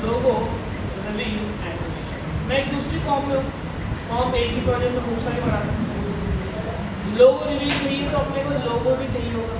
लोगो review animation. मैं एक दूसरी फॉर्म में हूँ, फॉर्म एक ही प्रोजेक्ट में खूब सारी बना सकते हैं। लोगो रिव्यू चाहिए तो अपने को लोगो भी चाहिए होगा।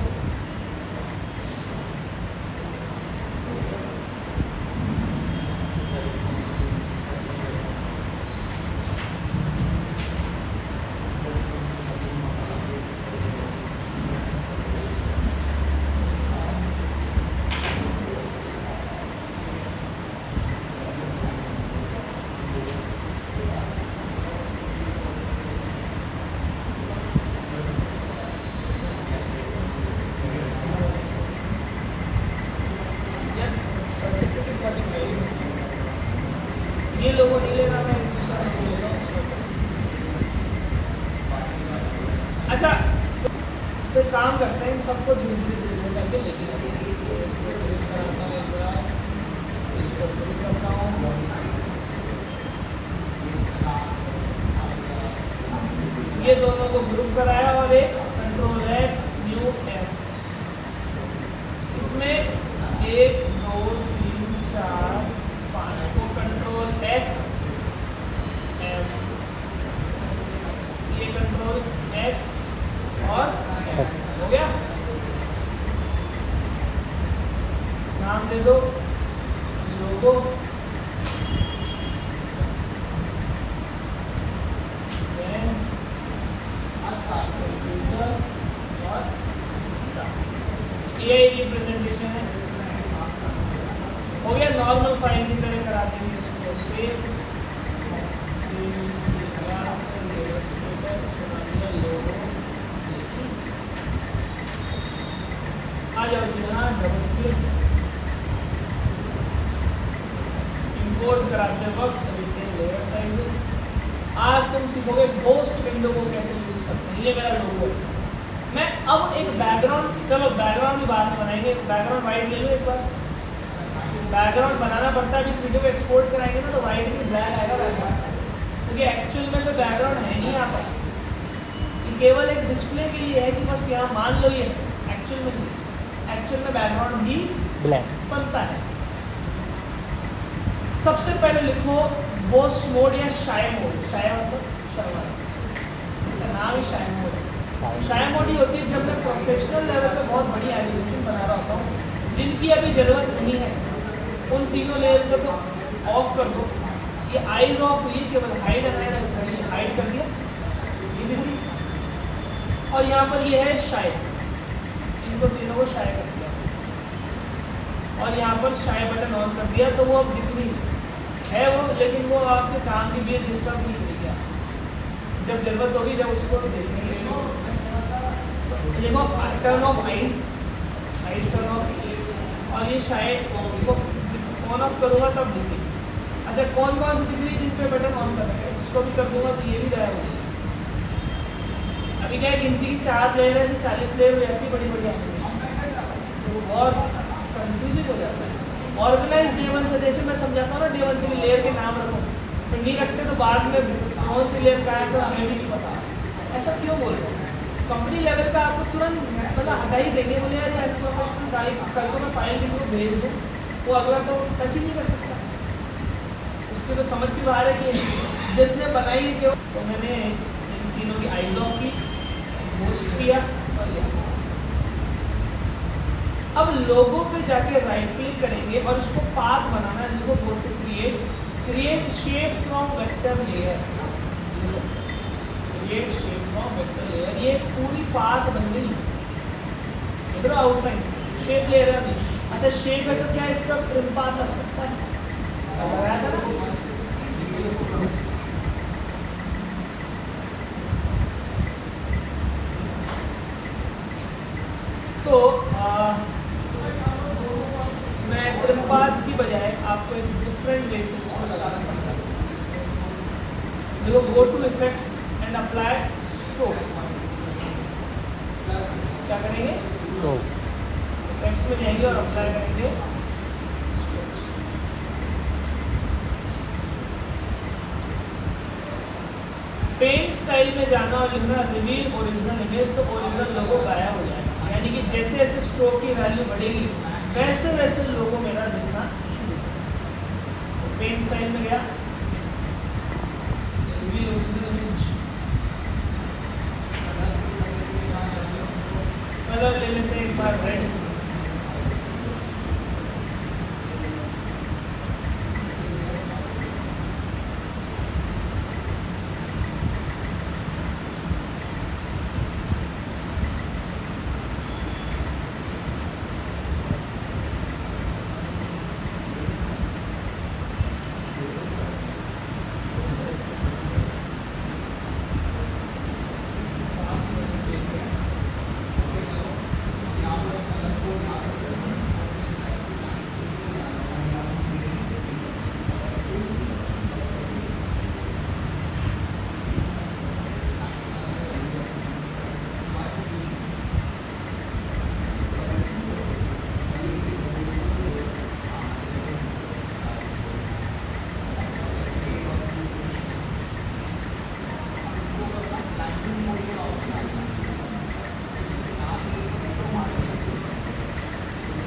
ये लोगों नहीं लेना, मैं दूसरा ले रहा हूँ। अच्छा तो काम करते हैं, इन सबको धीरे धीरे करके लेके इसको शुरू करता हूँ। ये दोनों को ग्रुप कराया और एक कंट्रोल एक्स न्यू एफ, इसमें 1 2 3 4 5 को कंट्रोल एक्स एफ, ये कंट्रोल एक्स और एफ हो गया। नाम दे दो लोगो, फ्रेंड्स कंप्यूटर और ये रिप्रेजेंटेशन है, हो गया। नॉर्मल फाइल की तरह करा देंगे इसको सेव, आ जाओ यहाँ डबल क्लिक, इंपोर्ट कराते वक्त लेयर साइजेस। आज तुम सीखोगे पोस्ट विंडो को कैसे यूज करते हैं। ये मेरा लोगो है। मैं अब एक बैकग्राउंड, चलो बैकग्राउंड की बात बनाएंगे। बैकग्राउंड वाइट ले लो एक बार। बैकग्राउंड बनाना पड़ता है, इस वीडियो को एक्सपोर्ट कराएंगे ना तो वाइट भी ब्लैक आएगा बैकग्राउंड, क्योंकि एक्चुअल में तो बैकग्राउंड है नहीं यहाँ पर, ये केवल एक डिस्प्ले के लिए है कि बस यहाँ मान लो ये एक्चुअल में नहीं। एक्चुअल में बैकग्राउंड भी ब्लैक बनता है। सबसे पहले लिखो बोस मोड या शाय मोड। शाय मतलब शर्मा, इसका नाम ही शाय मोड है। शाय मोड ही होती है जब मैं प्रोफेशनल लेवल पे बहुत बड़ी एनिमेशन बना रहा होता हूँ, जिनकी अभी ज़रूरत नहीं है, उन तीनों लेयर को तो ऑफ कर दो। ये आइज ऑफ हुई, केवल हाइड हाइड कर दिया, ये भी हुई। और यहाँ पर ये है शाय, इनको तीनों को शाय कर दिया और यहाँ पर शाय बटन ऑन कर दिया, तो वो अब दिख रही है वो, लेकिन वो आपके काम के लिए डिस्टर्ब नहीं करेगा। जब जरूरत होगी जब उसको देखेंगे। तो देखो turn off eyes, eyes turn off, और ये शायद को ऑन ऑफ करूँगा तब दिखेगी। अच्छा कौन कौन सी दिख रही है जिन पे बटन ऑन कर रहे हैं, इसको भी कर दूँगा तो ये भी गायब होगी। अभी क्या है, गिनती की 4 लेयर है तो 40 लेयर हो जाती है बड़ी बड़ी एनिमेशन, तो वो बहुत कंफ्यूजिंग हो जाता है। ऑर्गेनाइज डे1 से, जैसे मैं समझाता हूँ ना, डे1 से भी लेयर के नाम रखो, फिर नहीं रखते तो बाद में कौन सी लेयर का है सर हमें भी नहीं पता। ऐसा क्यों बोल रहे हो? कंपनी लेवल पे आपको तुरंत मतलब हटा ही देंगे, बोले यार यार प्रोफेशनल गाड़ी कल को मैं फाइल किसी को भेज दूँ, वो अगला तो टच ही नहीं कर सकता, उसकी तो समझ की बाहर है कि जिसने बनाई है क्यों। तो मैंने इन तीनों की आइज ऑफ की, पोस्ट किया और लिया। अब लोगो पे जाके राइट क्लिक करेंगे और उसको पाथ बनाना है। देखो go to create shape from vector layer, create shape from vector layer, ये पूरी पाथ बन गई। इधर आउटलाइन शेप लेयर है अभी। अच्छा शेप है तो क्या इसका ट्रिम पाथ लग सकता है, लगाया था ना। तो मैं ट्रिम पाथ की बजाय आपको एक डिफरेंट वे से इसको लगाना समझा। देखो go to effects and apply stroke, क्या करेंगे इफेक्ट्स में जाएंगे और अप्लाई करेंगे स्ट्रोक्स। पेंट स्टाइल में जाना और लिखना रिवील ओरिजिनल इमेज, तो ओरिजिनल लोगो गायब हो जाएगा। यानी कि जैसे जैसे स्ट्रोक की वैल्यू बढ़ेगी वैसे वैसे लोगो मेरा दिखना शुरू होगा। पेंट स्टाइल में गया, कलर ले लेते हैं एक बार रेड।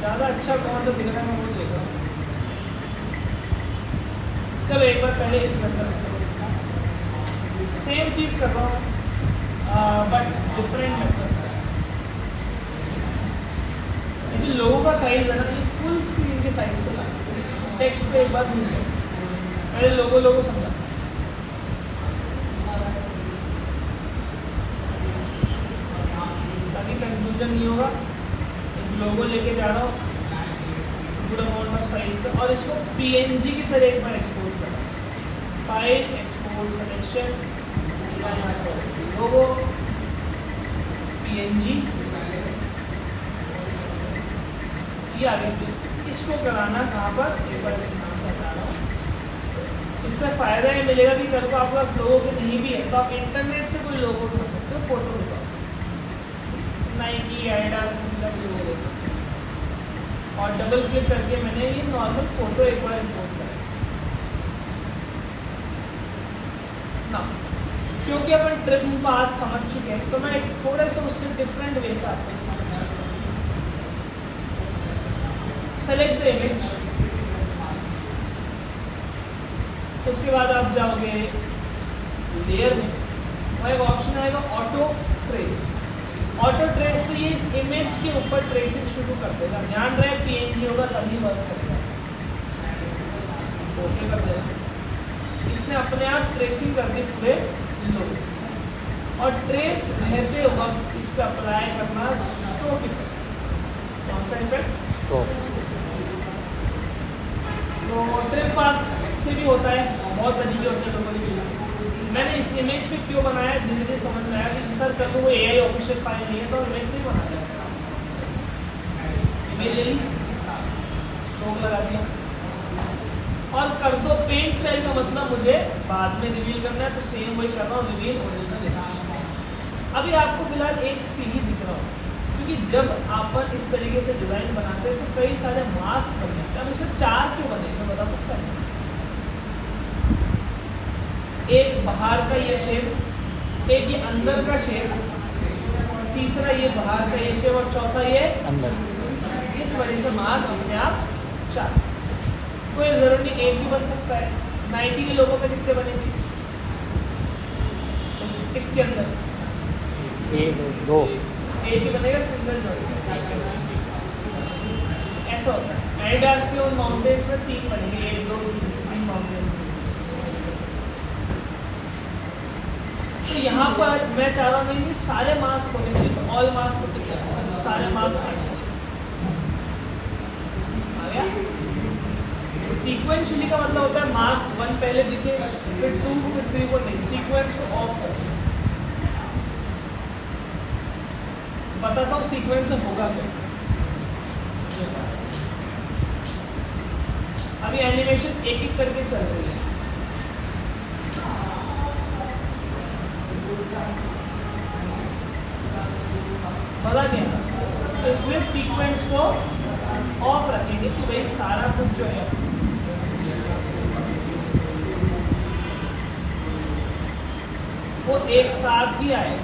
ज़्यादा अच्छा कौन सा दिख रहा है मैं वो देख रहा हूँ। चलो एक बार पहले इस मेथड से सेम चीज़ कर रहा हूँ बट डिफरेंट मेथड से। ये जो लोगों का साइज है ना, ये फुल स्क्रीन के साइज पे लाना। टेक्स्ट पे एक बार भूल गए, पहले लोगो समझा। ताकि कंफ्यूजन नहीं होगा। लोगो लेके जा रहा हूँ गुड अमाउंट ऑफ साइज का, और इसको पीएनजी की तरह एक बार एक्सपोर्ट कर रहा हूँ। फाइल एक्सपोर्ट सिलेक्शन, लोगो पीएनजी, ये आगे इसको कराना कहाँ पर, एक बार इसमें से हटा रहा हूँ। इससे फ़ायदा ये मिलेगा कि कल को आपके पास लोगो के नहीं भी है तो आप इंटरनेट से कोई लोगो उठा सकते हो, फोटो उठाओ, नाइकी एडिडास किसी का भी लोगो ले सकते हो। और डबल क्लिक करके मैंने ये नॉर्मल फोटो एक बार इंपोर्ट करा ना, क्योंकि अपन ट्रिप पाथ समझ चुके हैं तो मैं एक थोड़े से उससे डिफरेंट वे से आता हूँ। सेलेक्ट द इमेज, उसके बाद आप जाओगे लेयर में, वहाँ एक ऑप्शन आएगा ऑटो ट्रेस। ऑटो ट्रेस से ये इस इमेज के ऊपर ट्रेसिंग शुरू कर देगा। ध्यान रहे पीएनजी होगा तभी वर्क करेगा। ओके कर देगा, इसने अपने आप ट्रेसिंग कर दी पूरे लोग। और ट्रेस रहते वक्त इस पर अप्लाई करना स्ट्रोक इफेक्ट। कौन सा इफेक्ट? तो ट्रिप पाथ से भी होता है, बहुत तरीके होते हैं लोगों के लिए। मैंने इस इमेज पे क्यों बनाया, धीरे धीरे समझ में आया कि सर कर वो एआई ऑफिशियल फाइल नहीं है तो इमेज से ही बना सकते। इमेज ले ली, स्ट्रोक लगा दिया और कर दो पेंट स्टाइल का मतलब मुझे बाद में रिवील करना है तो सेम वही कर रहा हूँ, रिवील ओरिजिनल। अभी आपको फिलहाल एक सी ही दिख रहा हो क्योंकि जब आप इस तरीके से डिज़ाइन बनाते हैं तो कई सारे मास्क बन जाते हैं। अब इसमें 4 क्यों बने तो बता सकता है? एक बाहर का ये शेप, एक ये अंदर का शेप, तीसरा ये बाहर का ये शेप और चौथा ये अंदर। इस वजह से मास्क अपने आप 4। कोई ज़रूरत नहीं, एक भी बन सकता है। नाइकी के लोगों में कितने बनेगी? तो स्टिक के अंदर 2 एक ही बनेगा, सिंगल जॉइंट। ऐसा होता है। एडिडास के उन माउंटेन्स में 3 बनेंगे, 1 2 3 माउंटेन्स। तो यहाँ पर मैं चाह रहा हूँ नहीं सारे मास्क होने चाहिए, तो ऑल मास्क को टिक करना है, सारे मास्क आ गया। सीक्वेंशली का मतलब होता है मास्क 1 पहले दिखे, फिर 2, फिर 3, 4 नहीं, सीक्वेंस को ऑफ कर। बताता हूँ सीक्वेंस से होगा क्या। अभी एनिमेशन एक एक करके चल रही है। बता गया, तो इसमें सीक्वेंस को ऑफ रखेंगे कि भाई सारा कुछ जो है वो एक साथ ही आए।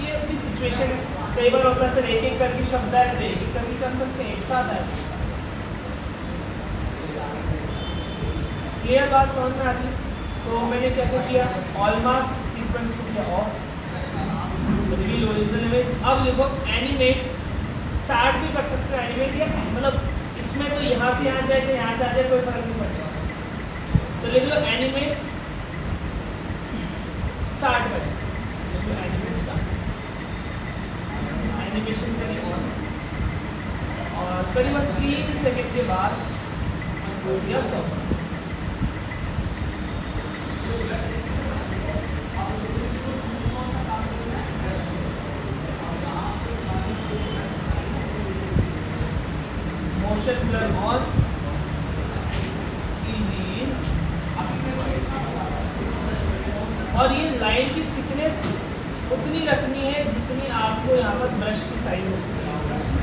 ये अपनी सिचुएशन कई बार होता है सर, एक एक करके शब्द आए तो एक एक करके कर सकते हैं, एक साथ आए। क्लियर बात समझ में आती? तो मैंने क्या क्या किया, ऑल मास्क सीक्वेंस को किया ऑफ, रिवील ओरिजिनल इमेज। अब देखो एनिमेट स्टार्ट भी कर सकते हो एनिमेट, या मतलब इसमें तो यहाँ से यहाँ जाए, यहाँ से आ जाए, कोई फर्क नहीं पड़ता। तो लिख लो एनिमेट स्टार्ट करें, लिख लो एनिमेट स्टार्ट, एनिमेशन करें ऑन, और करीबन 3 सेकंड के बाद हो गया 100%। Motion blur on, easy is, और ये लाइन की थिकनेस उतनी रखनी है जितनी आपको यहाँ पर ब्रश की साइज होती है।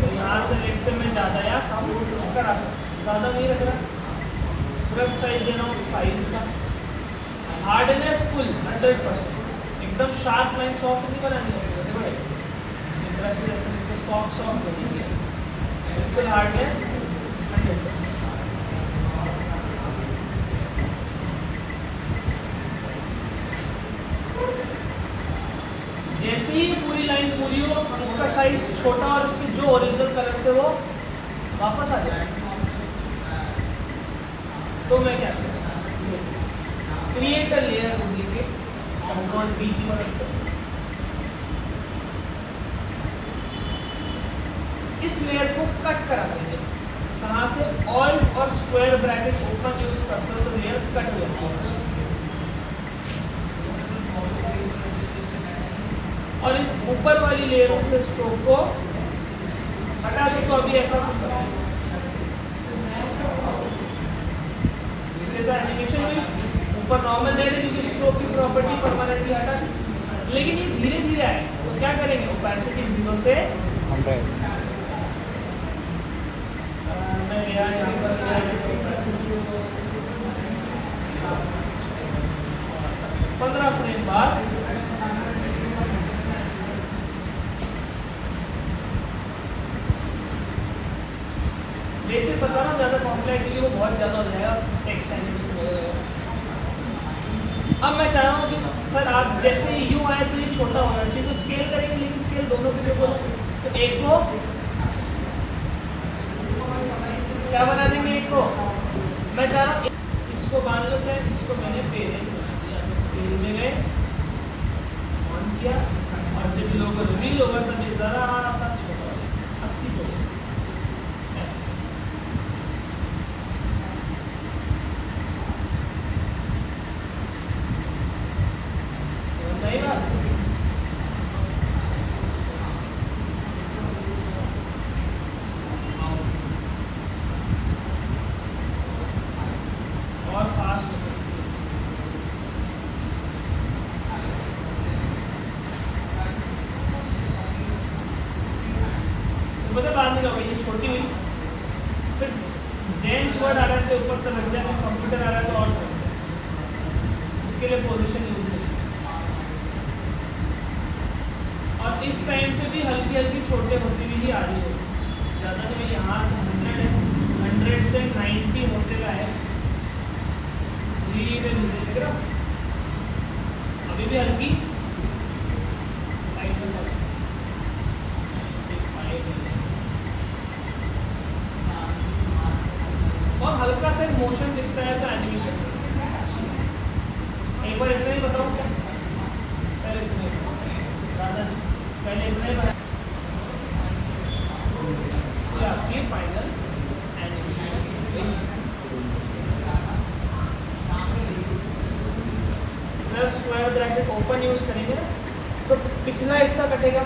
तो यहाँ से लेट से मैं ज़्यादा या कम करा सकता, ज़्यादा नहीं रख रहा। ब्रश साइज देना हो 5 का, हार्डनेस फुल 100%, एकदम शार्प लाइन सॉफ्ट नहीं बनानी है। देखो ब्रश जैसे सॉफ्ट बनेंगे, फुल हार्डनेस 100%। जैसे ही पूरी लाइन पूरी हो, इसका साइज छोटा और इसके जो ओरिजिनल कलर थे वो वापस आ जाए। तो मैं क्या करूँ, create a layer duplicate, control B की मदद से इस लेयर को कट करा देंगे। कहाँ से, ऑल्ट और स्क्वायर ब्रैकेट ओपन यूज करते हो तो लेयर कट हो जाती है। और इस ऊपर वाली लेयर से स्ट्रोक को हटा दो। तो अभी ऐसा कुछ करो, नीचे से एनिमेशन हुई, ऊपर नॉर्मल लेयर है क्योंकि स्ट्रोक की प्रॉपर्टी परमानेंटली हटा दी। लेकिन ये धीरे धीरे आए तो क्या करेंगे, ओपेसिटी 0 से 100। मैं यहाँ ओपेसिटी 15 फ्रेम बाद बेसिक बता रहा हूँ, ज़्यादा कॉम्प्लेक्स क्योंकि वो बहुत ज़्यादा हो जाएगा टेक्स्ट एनिमेशन वगैरह। अब मैं चाह रहा हूँ कि सर आप जैसे यूँ आए तो ये छोटा होना चाहिए, तो स्केल करेंगे, लेकिन स्केल दोनों के लिए बोलो। तो एक को क्या बना देंगे, एक को मैं चाह रहा हूँ इसको बांध लो, चाहे इसको मैंने पेरेंट बना दिया। तो स्केल में गए, ऑन किया, और जब लोगो रिवील होगा तब ये ज़रा सा छोटा हो जाएगा, 80 हो जाएगा। सही बात और फास्ट हो सकती है। तो पता बाद में क्या होगा, ये छोटी हुई, फिर जेंट्स वर्ड आ रहा है तो ऊपर से लग जाए, फिर कंप्यूटर आ रहा है तो और समझ जाए, उसके लिए पोजीशन यूज करें। और इस टाइम से भी हल्की हल्की छोटे होती हुई ही आ रही है, ज़्यादा नहीं। यहाँ से 100 है, 100 से 90 होते का है, धीरे धीरे देख रहा अभी भी हल्की साइड में और हल्का सा मोशन दिखता है तो एनिमेशन एक बार इतना ही बताऊँ क्या, पहले इतना ही ज़्यादा नहीं, पहले इतना ही बना आपकी final animation. Square bracket open use करेंगे तो पिछला हिस्सा कटेगा,